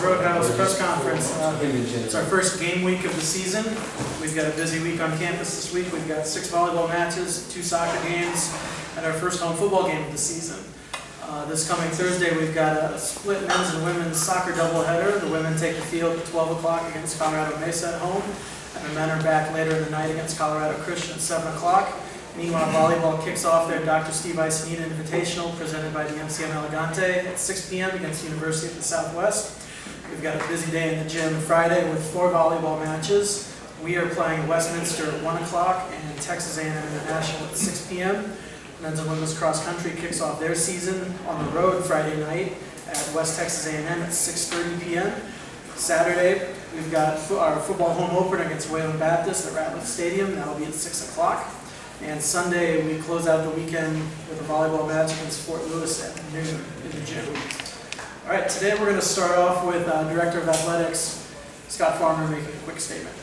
Roadhouse press conference. It's our first game week of the season. We've got a busy week on campus this week. We've got 6 volleyball matches, 2 soccer games, and our first home football game of the season. This coming Thursday, we've got a split men's and women's soccer doubleheader. The women take the field at 12 o'clock against Colorado Mesa at home, and the men are back later in the night against Colorado Christian at 7 o'clock. Meanwhile, volleyball kicks off their Dr. Steve Isenina Invitational presented by the MCM Elegante at 6 p.m. against the University of the Southwest. We've got a busy day in the gym Friday with 4 volleyball matches. We are playing Westminster at 1 o'clock and Texas A&M International at 6 p.m. Men's and women's cross country kicks off their season on the road Friday night at West Texas A&M at 6:30 p.m. Saturday, we've got our football home opener against Wayland Baptist at Ratliff Stadium. That'll be at 6 o'clock. And Sunday, we close out the weekend with a volleyball match against Fort Lewis at noon in the gym. All right, today we're going to start off with Director of Athletics, Scott Farmer, making a quick statement.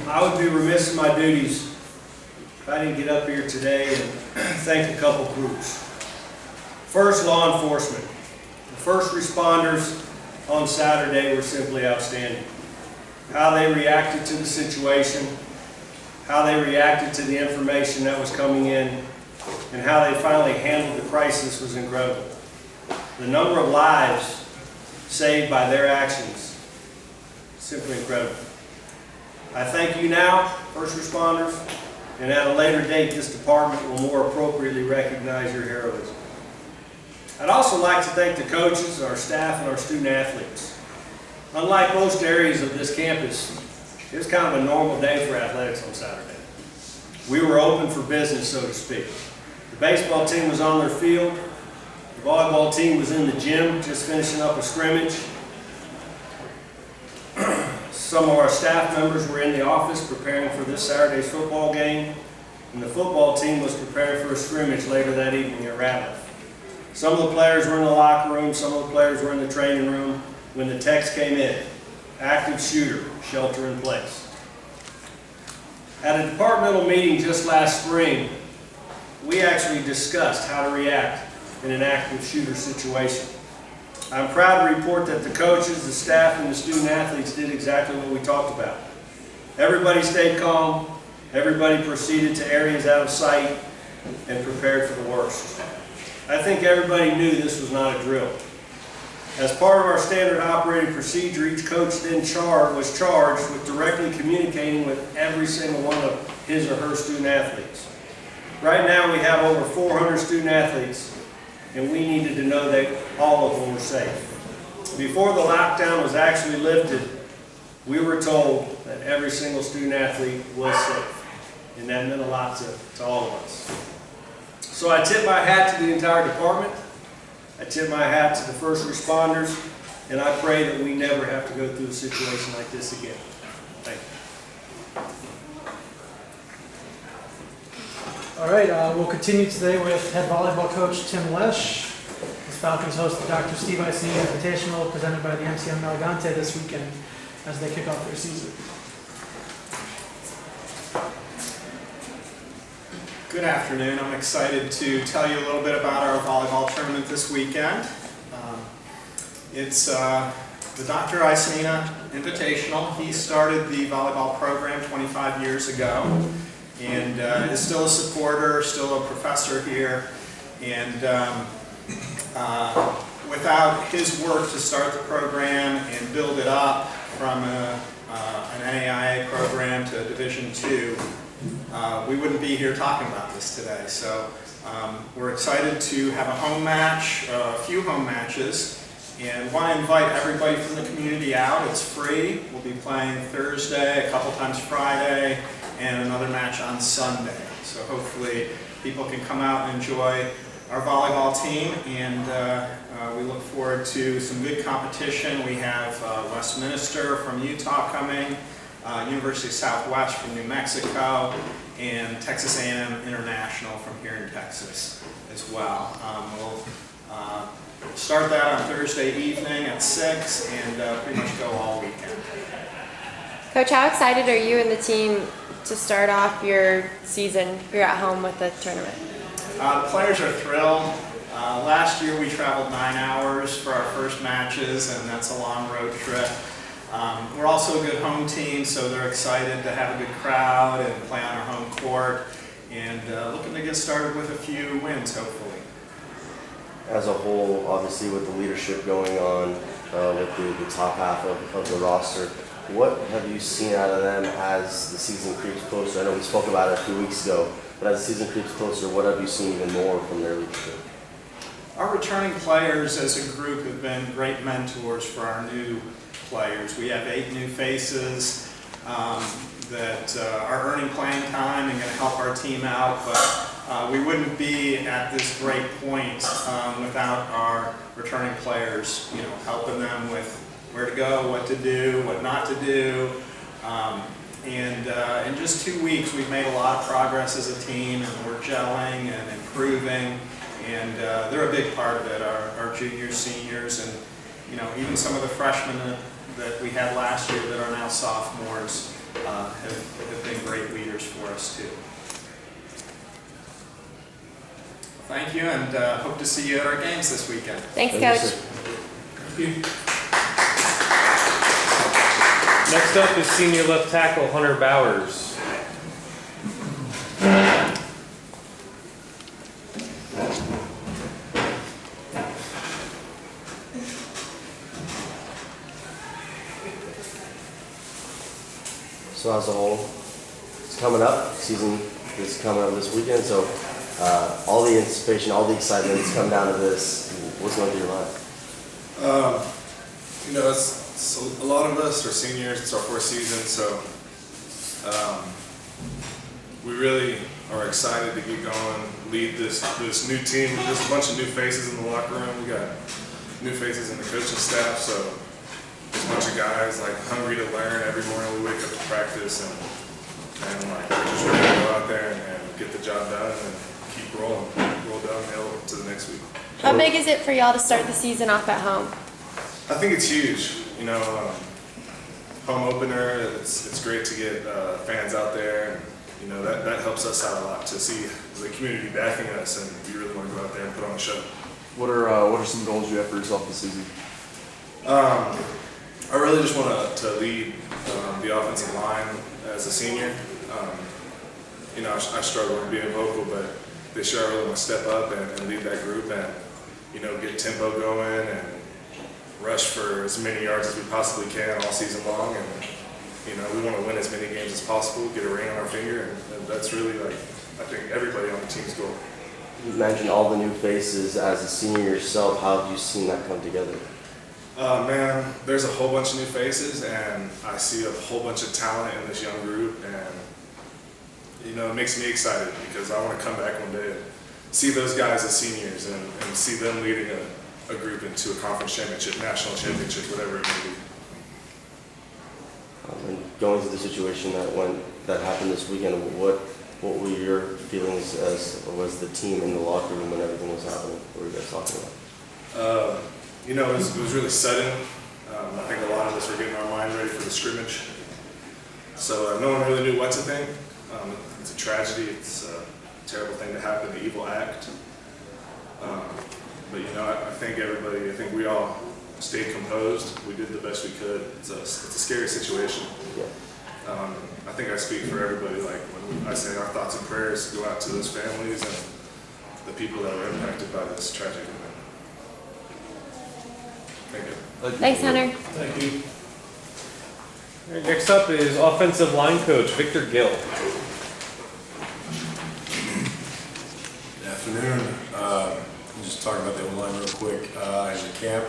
I would be remiss in my duties if I didn't get up here today and thank a couple groups. First, law enforcement. The first responders on Saturday were simply outstanding. How they reacted to the situation, how they reacted to the information that was coming in, and how they finally handled the crisis was incredible. The number of lives saved by their actions, simply incredible. I thank you now, first responders, and at a later date, this department will more appropriately recognize your heroism. I'd also like to thank the coaches, our staff, and our student athletes. Unlike most areas of this campus, it was kind of a normal day for athletics on Saturday. We were open for business, so to speak. The baseball team was on their field. The volleyball team was in the gym, just finishing up a scrimmage. Some of our staff members were in the office preparing for this Saturday's football game, and the football team was preparing for a scrimmage later that evening at Ratliff. Some of the players were in the locker room, some of the players were in the training room when the text came in, active shooter, shelter in place. At a departmental meeting just last spring, we actually discussed how to react in an active shooter situation. I'm proud to report that the coaches, the staff, and the student athletes did exactly what we talked about. Everybody stayed calm, everybody proceeded to areas out of sight, and prepared for the worst. I think everybody knew this was not a drill. As part of our standard operating procedure, each coach then was charged with directly communicating with every single one of his or her student athletes. Right now we have over 400 student athletes, and we needed to know that all of them were safe. Before the lockdown was actually lifted, we were told that every single student athlete was safe, and that meant a lot to all of us. So I tip my hat to the entire department, I tip my hat to the first responders, and I pray that we never have to go through a situation like this again. Thank you. All right, we'll continue today with head volleyball coach Tim Lesh. The Falcons host the Dr. Steve Isenina Invitational presented by the MCM Elegante this weekend as they kick off their season. Good afternoon. I'm excited to tell you a little bit about our volleyball tournament this weekend. It's the Dr. Isenina Invitational. He started the volleyball program 25 years ago and is still a supporter, still a professor here. And without his work to start the program and build it up from an NAIA program to Division II, we wouldn't be here talking about this today. So we're excited to have a home match, a few home matches, and want to invite everybody from the community out. It's free. We'll be playing Thursday, a couple times Friday, and another match on Sunday. So hopefully people can come out and enjoy our volleyball team, and we look forward to some good competition. We have Westminster from Utah coming, University of Southwest from New Mexico, and Texas A&M International from here in Texas as well. We'll start that on Thursday evening at 6 and pretty much go all weekend. Coach, how excited are you and the team to start off your season here at home with the tournament? The players are thrilled. Last year we traveled 9 hours for our first matches, and that's a long road trip. We're also a good home team, so they're excited to have a good crowd and play on our home court, and looking to get started with a few wins, hopefully. As a whole, obviously with the leadership going on with the top half of the roster, what have you seen out of them as the season creeps closer? I know we spoke about it a few weeks ago, but as the season creeps closer, what have you seen even more from their leadership? Our returning players as a group have been great mentors for our new players. We have 8 new faces that are earning playing time and going to help our team out, but we wouldn't be at this great point without our returning players, helping them with where to go, what to do, what not to do. And in just 2 weeks, we've made a lot of progress as a team, and we're gelling and improving. And they're a big part of it, our juniors, seniors, and even some of the freshmen that we had last year that are now sophomores have been great leaders for us too. Thank you, and hope to see you at our games this weekend. Thanks, Thank you, Coach. sir. Thank you. Next up is senior left tackle Hunter Bowers. So as a whole, it's coming up. Season is coming up this weekend. So all the anticipation, all the excitement is coming down to this. What's going through your mind? It's a lot of us are seniors. It's our 4th season, so we really are excited to get going, lead this new team. There's a bunch of new faces in the locker room. We got new faces in the coaching staff, so there's a bunch of guys hungry to learn. Every morning we wake up to practice and we're just ready to go out there and get the job done and keep rolling, roll downhill to the next week. How big is it for y'all to start the season off at home? I think it's huge. Home opener. It's great to get fans out there, and that helps us out a lot to see the community backing us, and we really want to go out there and put on a show. What are some goals you have for yourself this season? I really just want to lead the offensive line as a senior. I struggle with being vocal, but this year I really want to step up and lead that group and get tempo going and rush for as many yards as we possibly can all season long. And we want to win as many games as possible, get a ring on our finger, and that's really I think everybody on the team's goal. You mentioned all the new faces. As a senior yourself, how have you seen that come together? Man, there's a whole bunch of new faces, and I see a whole bunch of talent in this young group, and it makes me excited because I want to come back one day and see those guys as seniors and see them leading a group into a conference championship, national championship, whatever it may be. And going through the situation that happened this weekend, what were your feelings as was the team in the locker room when everything was happening? What were you guys talking about? It was really sudden. I think a lot of us were getting our mind ready for the scrimmage. So no one really knew what to think. It's a tragedy. It's a terrible thing to happen, an evil act. But I think we all stayed composed. We did the best we could. It's a scary situation. Yeah. I think I speak for everybody. When I say our thoughts and prayers go out to those families and the people that were impacted by this tragic event. Thank you. Thanks, Hunter. Thank you. All right, next up is offensive line coach Victor Gill. Good afternoon. I'll just talk about the O-line real quick. In the camp,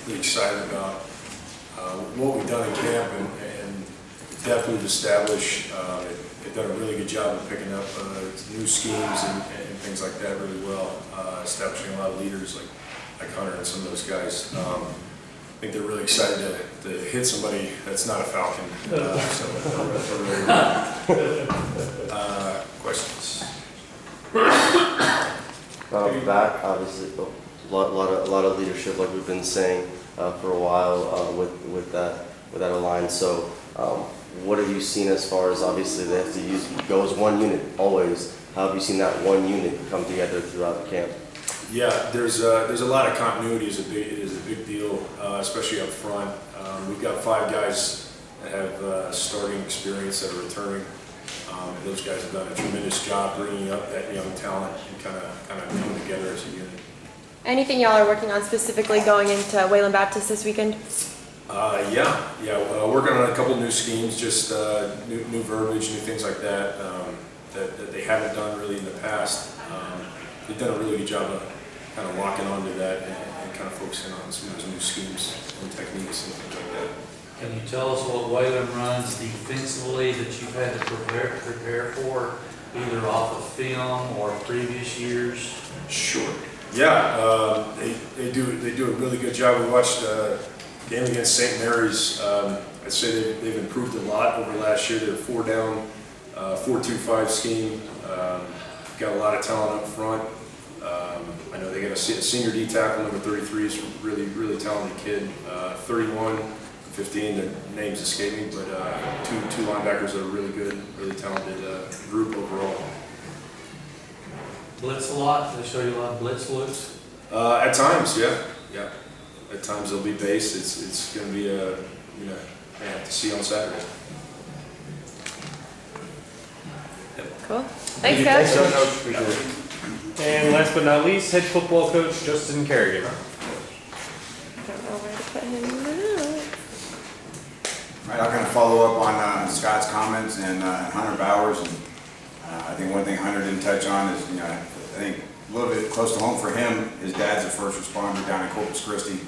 really excited about what we've done in camp and definitely established. They've done a really good job of picking up new schemes and things like that really well, establishing a lot of leaders like Hunter and some of those guys. I think they're really excited to hit somebody that's not a Falcon. Questions? Back, obviously, a lot of leadership, like we've been saying for a while with that line. So, what have you seen as far as, obviously they have to go as one unit always. How have you seen that one unit come together throughout the camp? Yeah, there's a lot of continuity is a big deal, especially up front. We've got 5 guys that have starting experience that are returning. Those guys have done a tremendous job bringing up that young talent and kind of coming together as a unit. Anything y'all are working on specifically going into Wayland Baptist this weekend? Working on a couple new schemes, just new verbiage, new things like that that they haven't done really in the past. They've done a really good job of kind of locking onto that and kind of focusing on some of those new schemes and techniques and things like that. Can you tell us what Wayland runs defensively that you've had to prepare for, either off of film or previous years? Sure. Yeah, they do a really good job. We watched a game against St. Mary's. I'd say they've improved a lot over last year. They're 4 down, 4-2-5 scheme. Got a lot of talent up front. I know they got a senior D tackle, number 33, is a really talented kid. 31, 15, the names escape me, but two linebackers that are really good, really talented group overall. Blitz a lot? They show you a lot of blitz looks? At times, yeah. At times they'll be based. It's going to be a, I have to see on Saturday. Cool. Thanks, guys. Thanks, Coach. Appreciate it. And last but not least, head football coach Justin Kerrigan. I don't know where to put him now. Right, I'm going to follow up on Scott's comments and Hunter Bowers. And, I think one thing Hunter didn't touch on is, I think a little bit close to home for him, his dad's a first responder down in Corpus Christi.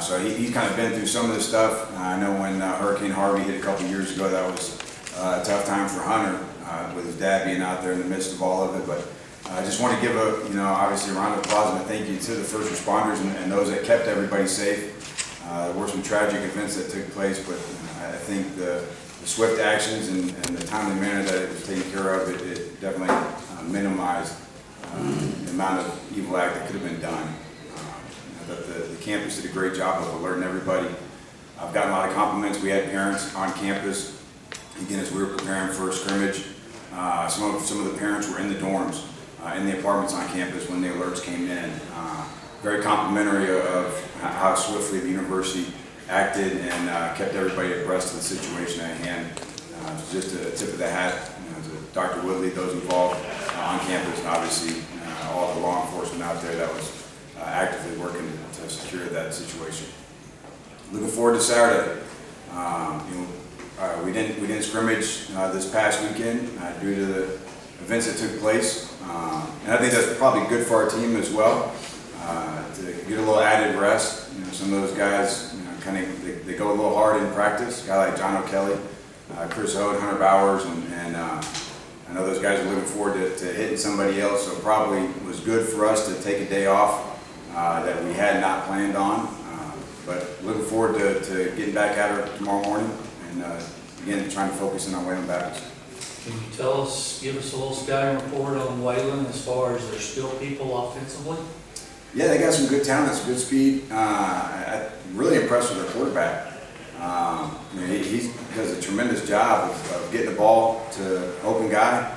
So he's kind of been through some of this stuff. I know when Hurricane Harvey hit a couple years ago, that was a tough time for Hunter with his dad being out there in the midst of all of it. But I just want to give obviously a round of applause and a thank you to the first responders and those that kept everybody safe. There were some tragic events that took place, but I think the swift actions and the timely manner that it was taken care of, it definitely minimized the amount of evil act that could have been done. The campus did a great job of alerting everybody. I've gotten a lot of compliments. We had parents on campus, again, as we were preparing for a scrimmage. Some of the parents were in the dorms, in the apartments on campus when the alerts came in. Very complimentary of how swiftly the university acted and kept everybody abreast of the situation at hand. Just a tip of the hat to Dr. Woodley, those involved on campus, and obviously all the law enforcement out there that was actively working to secure that situation. Looking forward to Saturday. We didn't scrimmage this past weekend due to the events that took place, and I think that's probably good for our team as well to get a little added rest. Some of those guys, they go a little hard in practice. A guy like John O'Kelly, Chris Hode, Hunter Bowers, and I know those guys are looking forward to hitting somebody else. So probably was good for us to take a day off that we had not planned on. But looking forward to getting back at her tomorrow morning and again trying to focus in on Wayland Baptist. Can you give us a little scouting report on Wayland as far as their skill people offensively? Yeah, they got some good talent, some good speed. I'm really impressed with their quarterback. He does a tremendous job of getting the ball to open guy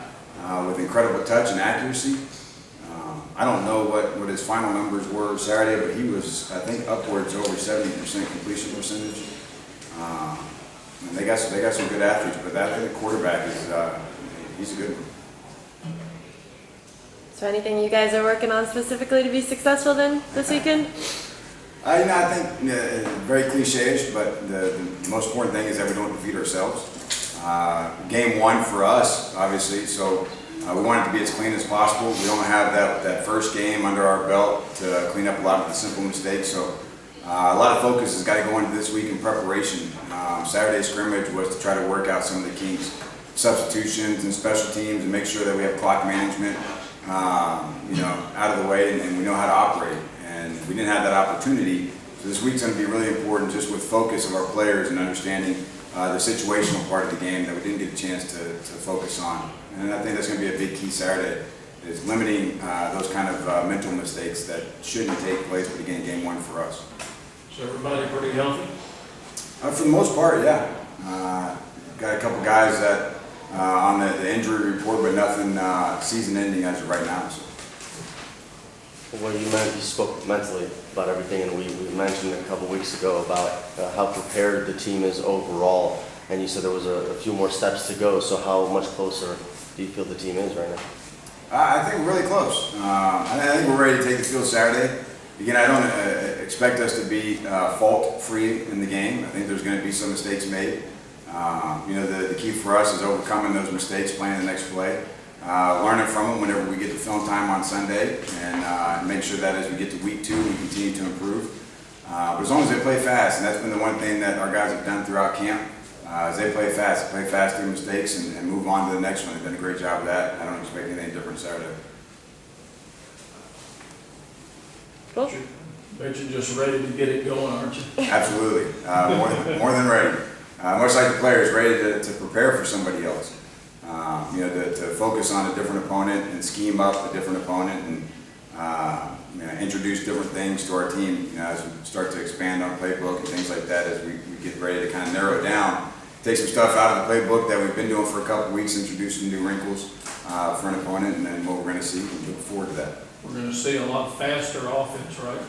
with incredible touch and accuracy. I don't know what his final numbers were Saturday, but he was, I think, upwards over 70% completion percentage. And they got some good athletes, but that quarterback he's a good one. So anything you guys are working on specifically to be successful then this weekend? I think very cliche-ish, but the most important thing is that we don't defeat ourselves. Game 1 for us, obviously, so we want it to be as clean as possible. We don't have that first game under our belt to clean up a lot of the simple mistakes, so a lot of focus has got to go into this week in preparation. Saturday's scrimmage was to try to work out some of the kinks, substitutions and special teams, and make sure that we have clock management out of the way and we know how to operate. And we didn't have that opportunity. So this week's going to be really important just with focus of our players and understanding the situational part of the game that we didn't get a chance to focus on. And I think that's going to be a big key Saturday, is limiting those kind of mental mistakes that shouldn't take place, but again, game 1 for us. So everybody pretty healthy? For the most part, yeah. got a couple guys that on the injury report, but nothing season ending as of right now. So. Well, you spoke mentally about everything, and we mentioned a couple weeks ago about how prepared the team is overall, and you said there was a few more steps to go. So how much closer do you feel the team is right now? I think we're really close. I think we're ready to take the field Saturday. Again, I don't expect us to be fault-free in the game. I think there's going to be some mistakes made. The key for us is overcoming those mistakes, playing the next play, learning from them whenever we get to film time on Sunday, and make sure that as we get to week 2, we continue to improve. But as long as they play fast, and that's been the one thing that our guys have done throughout camp, is they play fast through mistakes and move on to the next one. They've done a great job of that. I don't expect anything different Saturday. Cool. Bet you're just ready to get it going, aren't you? Absolutely, more than ready. Much like the players, ready to prepare for somebody else. To focus on a different opponent and scheme up a different opponent, and introduce different things to our team as we start to expand on playbook and things like that. As we get ready to kind of narrow it down, take some stuff out of the playbook that we've been doing for a couple weeks, introduce some new wrinkles for an opponent, and then what we're going to see. We look forward to that. We're going to see a lot faster offense, right?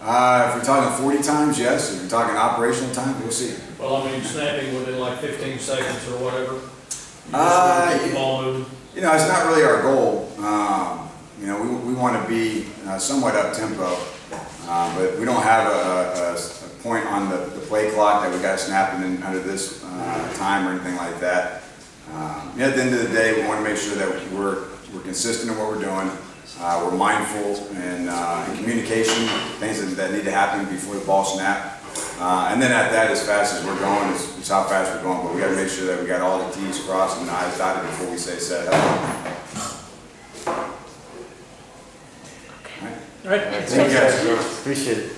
If we're talking 40 times, yes. If we're talking operational time, we'll see. Well, I mean, snapping within like 15 seconds or whatever. Keep the ball moving. It's not really our goal. We want to be somewhat up-tempo, but we don't have a point on the play clock that we got snapping in under this time or anything like that. At the end of the day, we want to make sure that we're consistent in what we're doing. We're mindful in communication, things that need to happen before the ball snap. And then at that, as fast as we're going, is how fast we're going. But we got to make sure that we got all the T's crossed and the I's dotted before we say set up. All right. Thank you guys. Appreciate it.